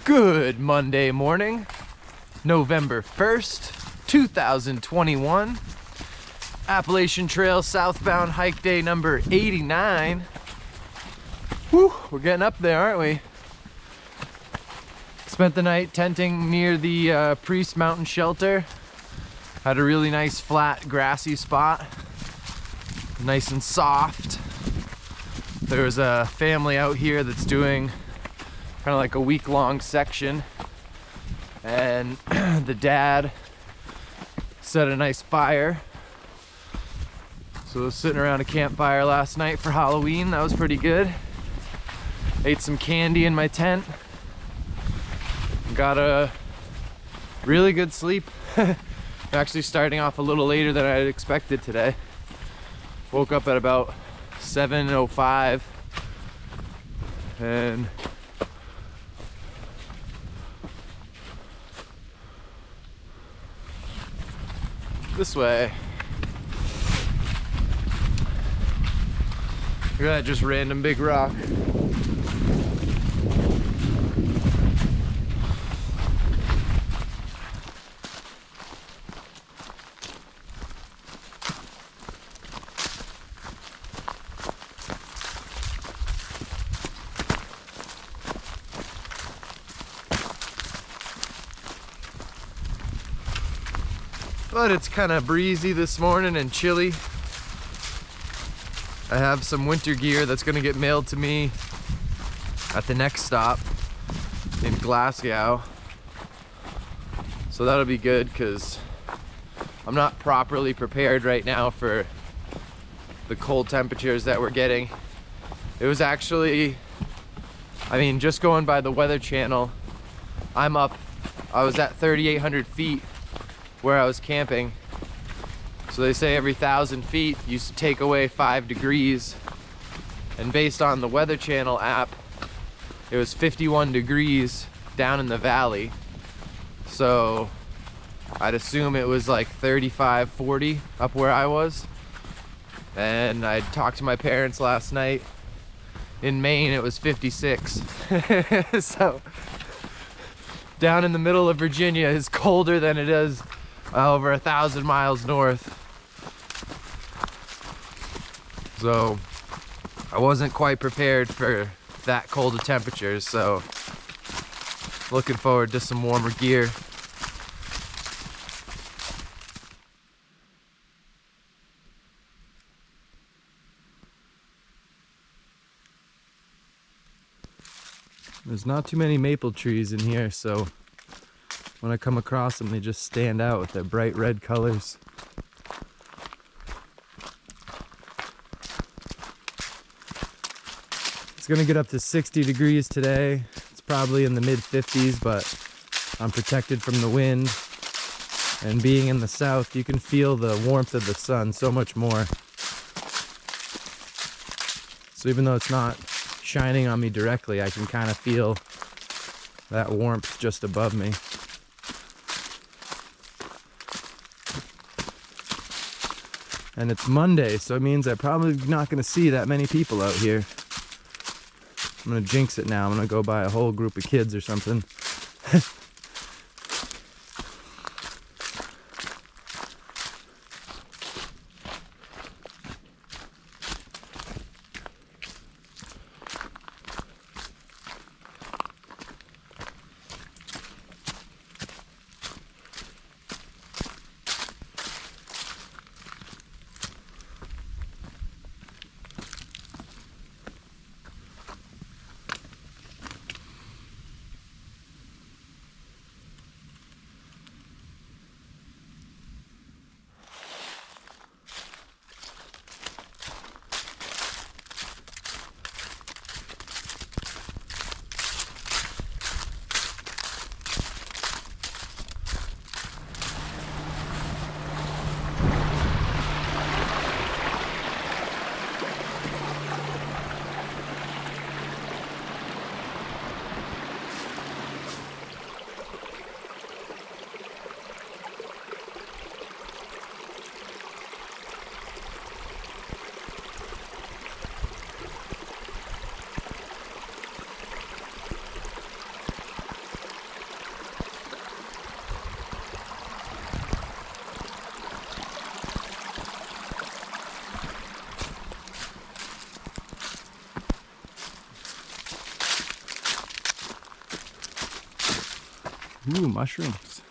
Good Monday morning, November 1st, 2021. Appalachian Trail southbound hike day number 89. Whew, we're getting up there, aren't we? Spent the night tenting near the Priest Mountain Shelter. Had a really nice flat grassy spot, nice and soft. There was a family out here that's doing kind of like a week-long section, and the dad set a nice fire. So I was sitting around a campfire last night for Halloween. That was pretty good. Ate some candy in my tent. Got a really good sleep. I'm actually starting off a little later than I had expected today. Woke up at about 7:05 and this way. Look at that, just random big rock. But it's kind of breezy this morning and chilly. I have some winter gear that's gonna get mailed to me at the next stop in Glasgow. So that'll be good because I'm not properly prepared right now for the cold temperatures that we're getting. It was actually, I mean, just going by the Weather Channel, I was at 3,800 feet where I was camping. So they say every 1,000 feet you take away 5 degrees, and based on the Weather Channel app it was 51 degrees down in the valley, so I'd assume it was like 35, 40 up where I was. And I talked to my parents last night. In Maine it was 56. So down in the middle of Virginia is colder than it is over 1,000 miles north. So I wasn't quite prepared for that cold of temperatures, so looking forward to some warmer gear. There's not too many maple trees in here, so when I come across them, they just stand out with their bright red colors. It's gonna get up to 60 degrees today. It's probably in the mid 50s, but I'm protected from the wind. And being in the south, you can feel the warmth of the sun so much more. So even though it's not shining on me directly, I can kind of feel that warmth just above me. And it's Monday, so it means I'm probably not going to see that many people out here. I'm going to jinx it now. I'm going to go buy a whole group of kids or something. Ooh, mushrooms.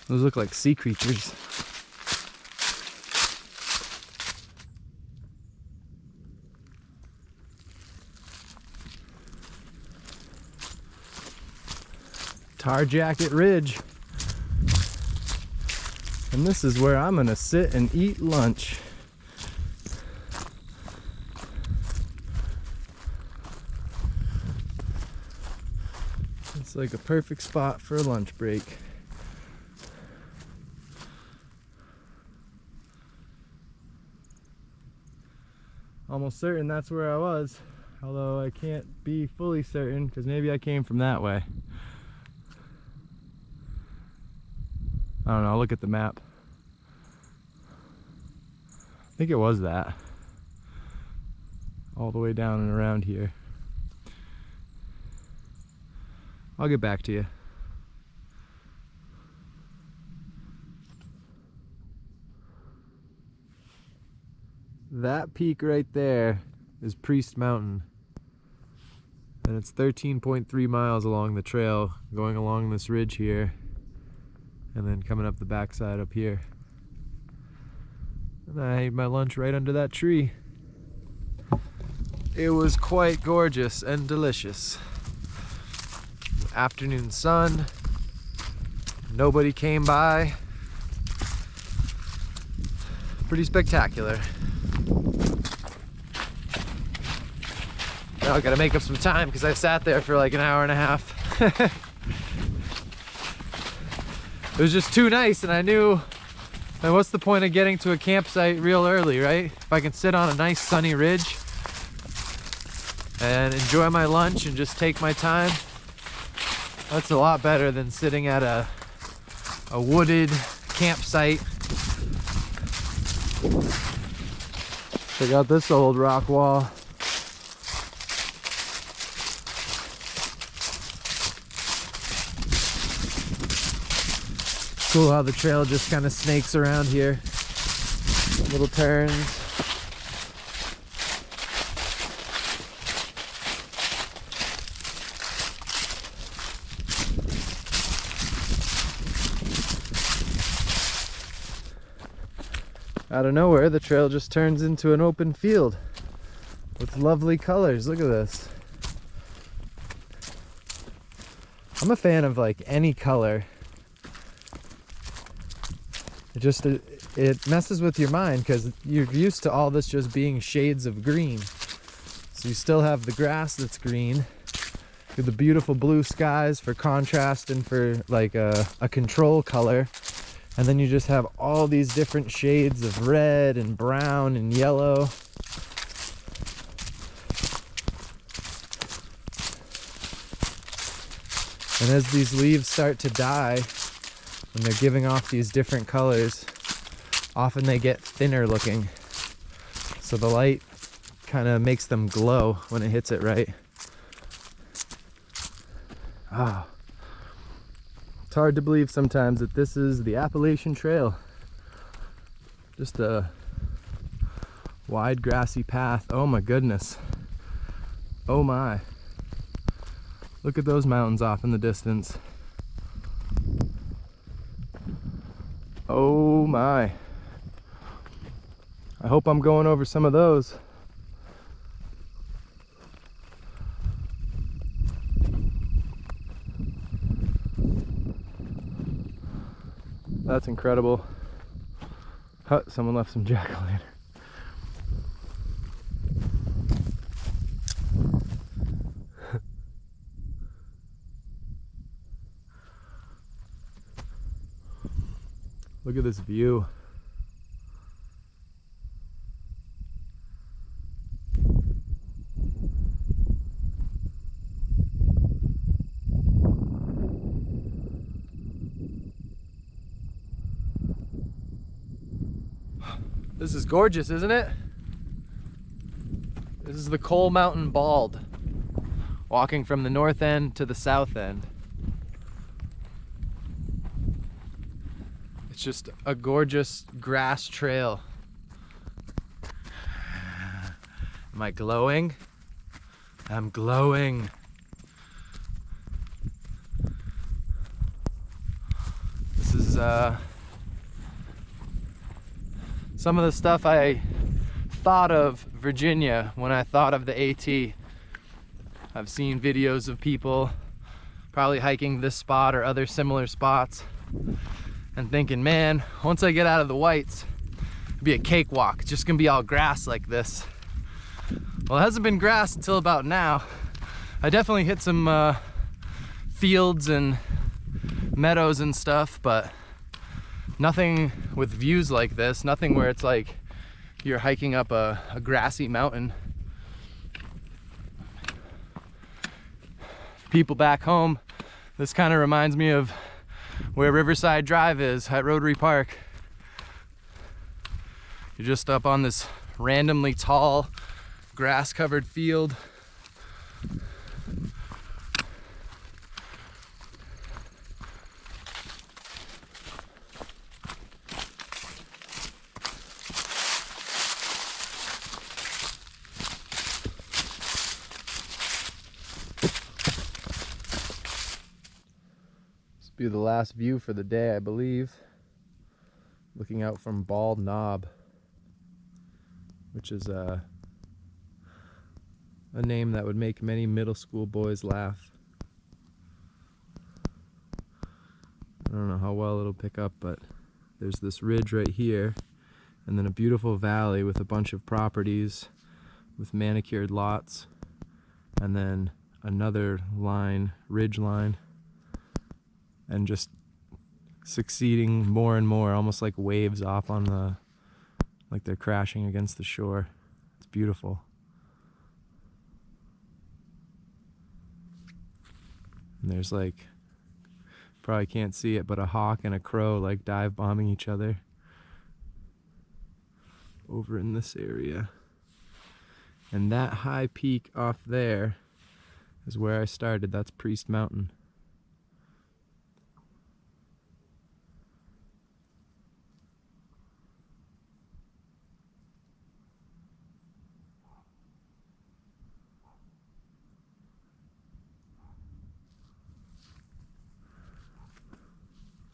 Those look like sea creatures. Tar Jacket Ridge. And this is where I'm gonna sit and eat lunch. It's like a perfect spot for a lunch break. Almost certain that's where I was, although I can't be fully certain because maybe I came from that way. I don't know, I'll look at the map. I think it was that. All the way down and around here. I'll get back to you. That peak right there is Priest Mountain. And it's 13.3 miles along the trail, going along this ridge here, and then coming up the backside up here. And I ate my lunch right under that tree. It was quite gorgeous and delicious. Afternoon sun, nobody came by. Pretty spectacular. Now I gotta make up some time because I sat there for like an hour and a half. It was just too nice, and I knew, and what's the point of getting to a campsite real early, right? If I can sit on a nice sunny ridge and enjoy my lunch and just take my time, that's a lot better than sitting at a wooded campsite. Check out this old rock wall. Cool how the trail just kind of snakes around here. Little turns. Out of nowhere, the trail just turns into an open field with lovely colors. Look at this. I'm a fan of like any color. It messes with your mind because you're used to all this just being shades of green. So you still have the grass that's green, with the beautiful blue skies for contrast and for like a control color. And then you just have all these different shades of red and brown and yellow. And as these leaves start to die, when they're giving off these different colors, often they get thinner looking. So the light kind of makes them glow when it hits it right. Ah. It's hard to believe sometimes that this is the Appalachian Trail. Just a wide grassy path. Oh my goodness. Oh my. Look at those mountains off in the distance. Oh my. I hope I'm going over some of those. That's incredible. Huh, someone left some jack-o'-lantern. Look at this view. This is gorgeous, isn't it? This is the Coal Mountain Bald, walking from the north end to the south end. It's just a gorgeous grass trail. Am I glowing? I'm glowing. This is some of the stuff I thought of Virginia when I thought of the AT. I've seen videos of people probably hiking this spot or other similar spots and thinking, man, once I get out of the whites, it'll be a cakewalk. It's just gonna be all grass like this. Well, it hasn't been grass until about now. I definitely hit some fields and meadows and stuff, but nothing with views like this, nothing where it's like you're hiking up a grassy mountain. People back home, this kind of reminds me of where Riverside Drive is at Rotary Park. You're just up on this randomly tall, grass-covered field. This will be the last view for the day, I believe. Looking out from Bald Knob, which is a name that would make many middle school boys laugh. I don't know how well it'll pick up, but there's this ridge right here, and then a beautiful valley with a bunch of properties with manicured lots, and then another line, ridge line, and just succeeding more and more, almost like waves off on the, like they're crashing against the shore. It's beautiful. And there's like, probably can't see it, but a hawk and a crow like dive bombing each other over in this area. And that high peak off there is where I started. That's Priest Mountain.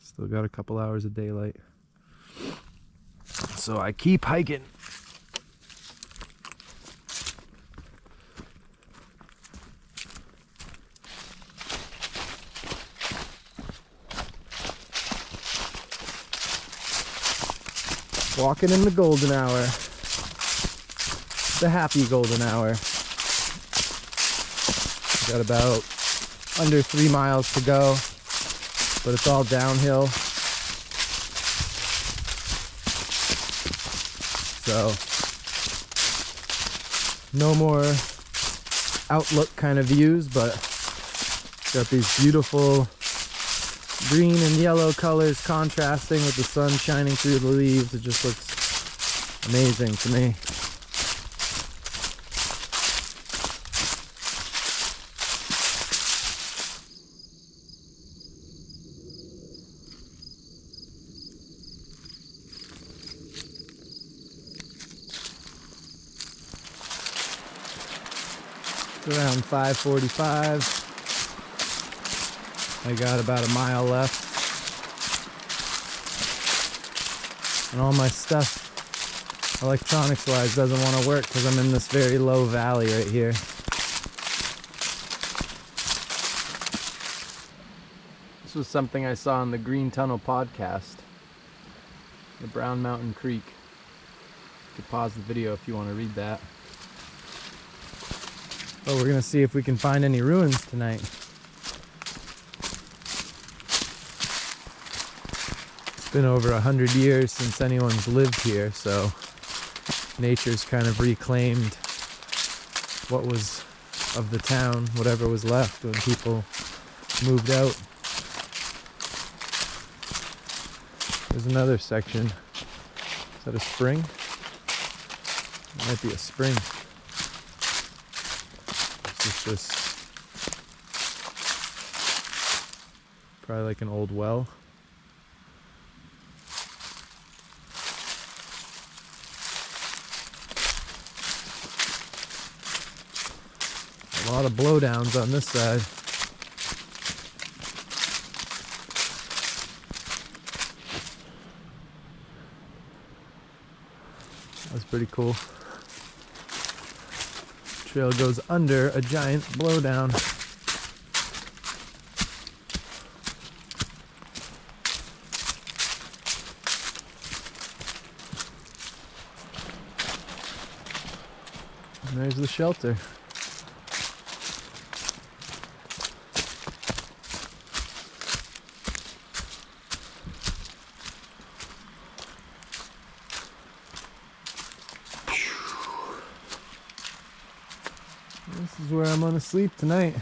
Still got a couple hours of daylight, so I keep hiking. Walking in the golden hour, the happy golden hour. Got about under 3 miles to go, but it's all downhill. So no more outlook kind of views, but got these beautiful green and yellow colors contrasting with the sun shining through the leaves. It just looks amazing to me. Around 5:45. I got about a mile left. And all my stuff, electronics wise, doesn't want to work because I'm in this very low valley right here. This was something I saw on the Green Tunnel podcast. The Brown Mountain Creek. You could pause the video if you want to read that. Oh, we're gonna see if we can find any ruins tonight. It's been over 100 years since anyone's lived here, so nature's kind of reclaimed what was of the town, whatever was left when people moved out. There's another section. Is that a spring? It might be a spring. It's just probably like an old well. A lot of blowdowns on this side. That's pretty cool. Trail goes under a giant blowdown. And there's the shelter. This is where I'm gonna sleep tonight.